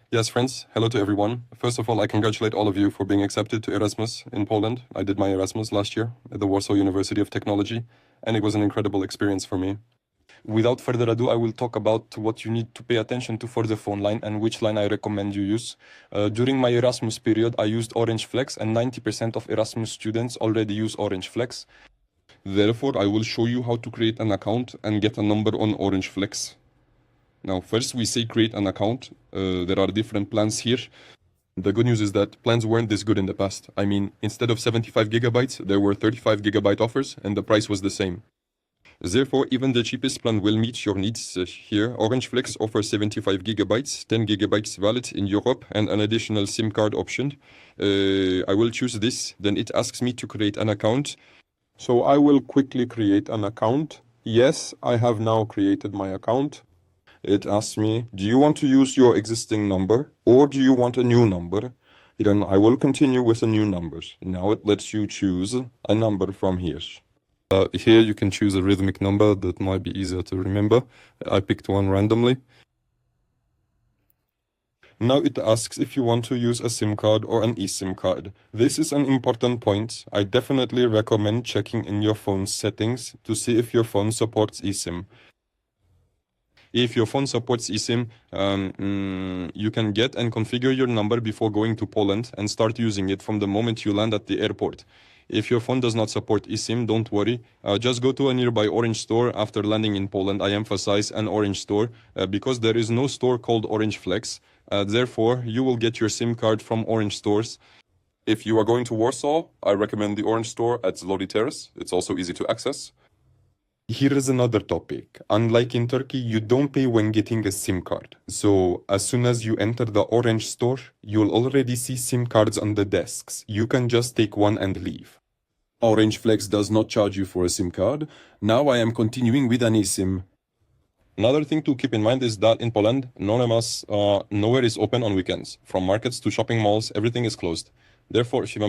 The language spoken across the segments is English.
Yes, friends, hello to everyone. First of all, I congratulate all of you for being accepted to Erasmus in Poland. I did my Erasmus last year at the Warsaw University of Technology, and it was an incredible experience for me. Without further ado, I will talk about what you need to pay attention to for the phone line and which line I recommend you use. During my Erasmus period, I used Orange Flex, and 90% of Erasmus students already use Orange Flex. Therefore, I will show you how to create an account and get a number on Orange Flex. Now, first we say create an account. There are different plans here. The good news is that plans weren't this good in the past. I mean, instead of 75 gigabytes, there were 35 gigabyte offers and the price was the same. Therefore, even the cheapest plan will meet your needs here. Orange Flex offers 75 gigabytes, 10 gigabytes valid in Europe, and an additional SIM card option. I will choose this, then it asks me to create an account. So I will quickly create an account. Yes, I have now created my account. It asks me, do you want to use your existing number or do you want a new number? Then I will continue with a new number. Now it lets you choose a number from here. Here you can choose a rhythmic number that might be easier to remember. I picked one randomly. Now it asks if you want to use a SIM card or an eSIM card. This is an important point. I definitely recommend checking in your phone's settings to see if your phone supports eSIM. If your phone supports eSIM, you can get and configure your number before going to Poland and start using it from the moment you land at the airport. If your phone does not support eSIM, don't worry. Just go to a nearby Orange store after landing in Poland. I emphasize an Orange store because there is no store called Orange Flex. Therefore, you will get your SIM card from Orange stores. If you are going to Warsaw, I recommend the Orange store at Zloty Terrace. It's also easy to access. Here is another topic. Unlike in Turkey, you don't pay when getting a SIM card. So as soon as you enter the Orange store, you'll already see SIM cards on the desks. You can just take one and leave. Orange Flex does not charge you for a SIM card. Now I am continuing with an eSIM. Another thing to keep in mind is that in Poland, nowhere is open on weekends. From markets to shopping malls, everything is closed. Therefore, if you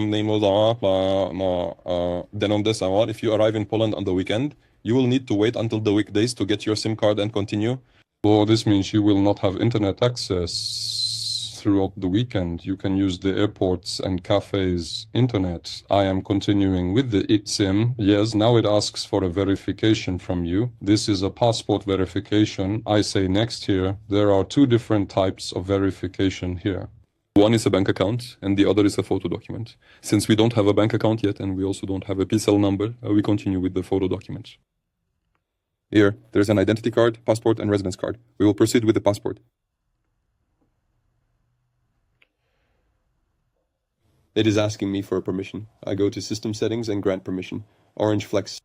arrive in Poland on the weekend, you will need to wait until the weekdays to get your SIM card and continue. Well, this means you will not have internet access throughout the weekend. You can use the airports and cafes' internet. I am continuing with the eSIM. Yes, now it asks for a verification from you. This is a passport verification. I say next here. There are two different types of verification here. One is a bank account and the other is a photo document. Since we don't have a bank account yet and we also don't have a PCL number, we continue with the photo document. Here, there's an identity card, passport, and residence card. We will proceed with the passport. It is asking me for a permission. I go to System Settings and grant permission. Orange Flex.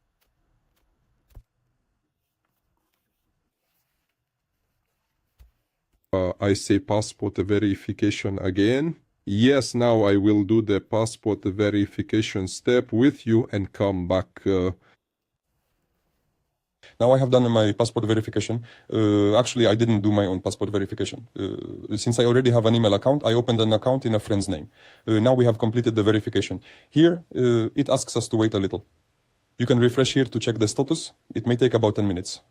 I say passport verification again. Yes, now I will do the passport verification step with you and come back. Now I have done my passport verification. Actually, I didn't do my own passport verification. Since I already have an email account, I opened an account in a friend's name. Now we have completed the verification. Here, it asks us to wait a little. You can refresh here to check the status. It may take about 10 minutes.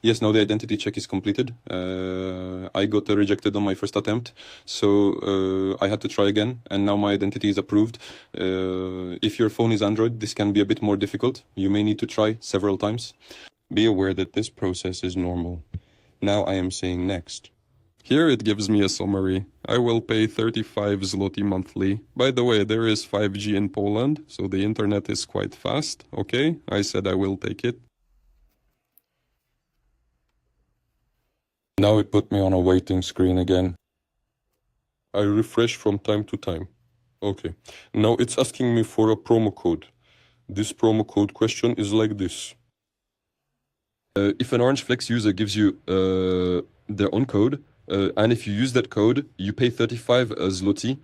Yes, now the identity check is completed. I got rejected on my first attempt, so I had to try again, and now my identity is approved. If your phone is Android, this can be a bit more difficult. You may need to try several times. Be aware that this process is normal. Now I am saying next. Here it gives me a summary. I will pay 35 zloty monthly. By the way, there is 5G in Poland, so the internet is quite fast. Okay, I said I will take it. Now it put me on a waiting screen again. I refresh from time to time. Okay. Now it's asking me for a promo code. This promo code question is like this. If an Orange Flex user gives you their own code, and if you use that code, you pay 35 zloty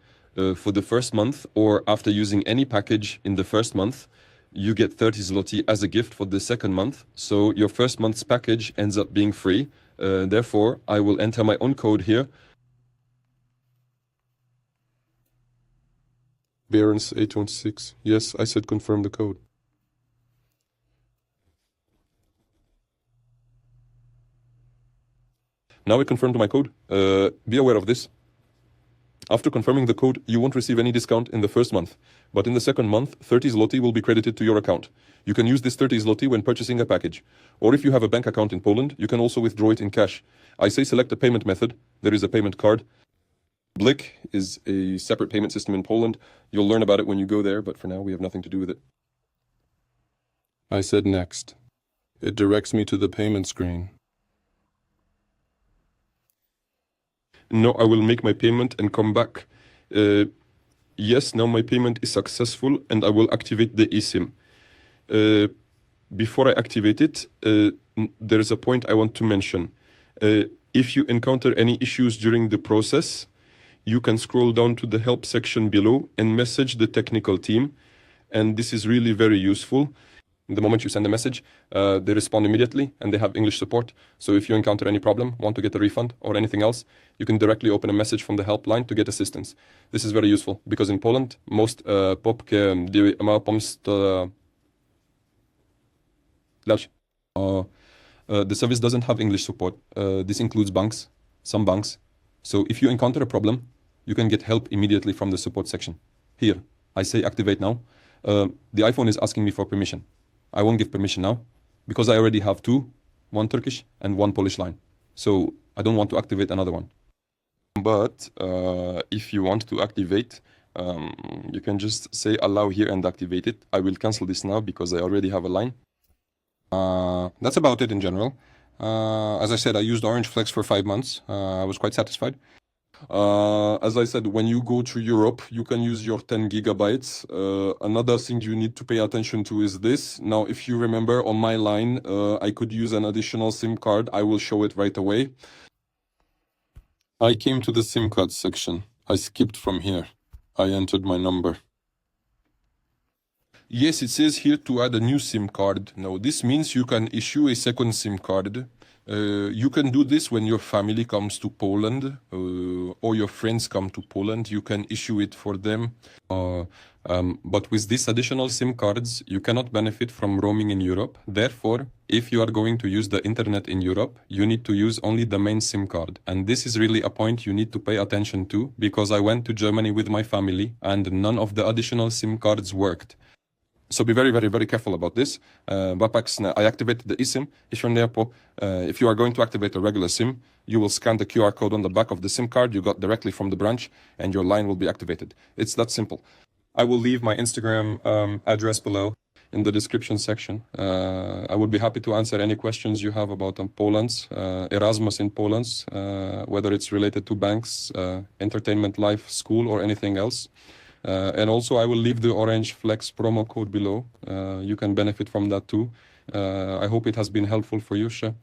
for the first month, or after using any package in the first month, you get 30 zloty as a gift for the second month. So your first month's package ends up being free. Therefore, I will enter my own code here. BARANS826. Yes, I said confirm the code. Now I confirmed my code. Be aware of this. After confirming the code, you won't receive any discount in the first month. But in the second month, 30 zloty will be credited to your account. You can use this 30 zloty when purchasing a package. Or if you have a bank account in Poland, you can also withdraw it in cash. I say select a payment method. There is a payment card. Blik is a separate payment system in Poland. You'll learn about it when you go there, but for now we have nothing to do with it. I said next. It directs me to the payment screen. No, I will make my payment and come back. Yes, now my payment is successful and I will activate the eSIM. Before I activate it, there is a point I want to mention. If you encounter any issues during the process, you can scroll down to the help section below and message the technical team. And this is really very useful. The moment you send a message, they respond immediately and they have English support. So if you encounter any problem, want to get a refund or anything else, you can directly open a message from the helpline to get assistance. This is very useful because in Poland, most the service doesn't have English support. This includes banks, some banks. So if you encounter a problem, you can get help immediately from the support section. Here, I say activate now. The iPhone is asking me for permission. I won't give permission now because I already have two, one Turkish and one Polish line. So I don't want to activate another one. But if you want to activate, you can just say allow here and activate it. I will cancel this now because I already have a line. That's about it in general. As I said, I used Orange Flex for 5 months. I was quite satisfied. As I said, when you go to Europe, you can use your 10 gigabytes. Another thing you need to pay attention to is this. Now, if you remember on my line, I could use an additional SIM card. I will show it right away. I came to the SIM card section. I skipped from here. I entered my number. Yes, it says here to add a new SIM card. Now, this means you can issue a second SIM card. You can do this when your family comes to Poland or your friends come to Poland. You can issue it for them. But with these additional SIM cards, you cannot benefit from roaming in Europe. Therefore, if you are going to use the internet in Europe, you need to use only the main SIM card. And this is really a point you need to pay attention to because I went to Germany with my family and none of the additional SIM cards worked. So be very, very, very careful about this. I activated the eSIM. If you are going to activate a regular SIM, you will scan the QR code on the back of the SIM card you got directly from the branch and your line will be activated. It's that simple. I will leave my Instagram address below in the description section. I would be happy to answer any questions you have about Poland, Erasmus in Poland, whether it's related to banks, entertainment, life, school, or anything else. And also I will leave the Orange Flex promo code below. You can benefit from that too. I hope it has been helpful for you, She.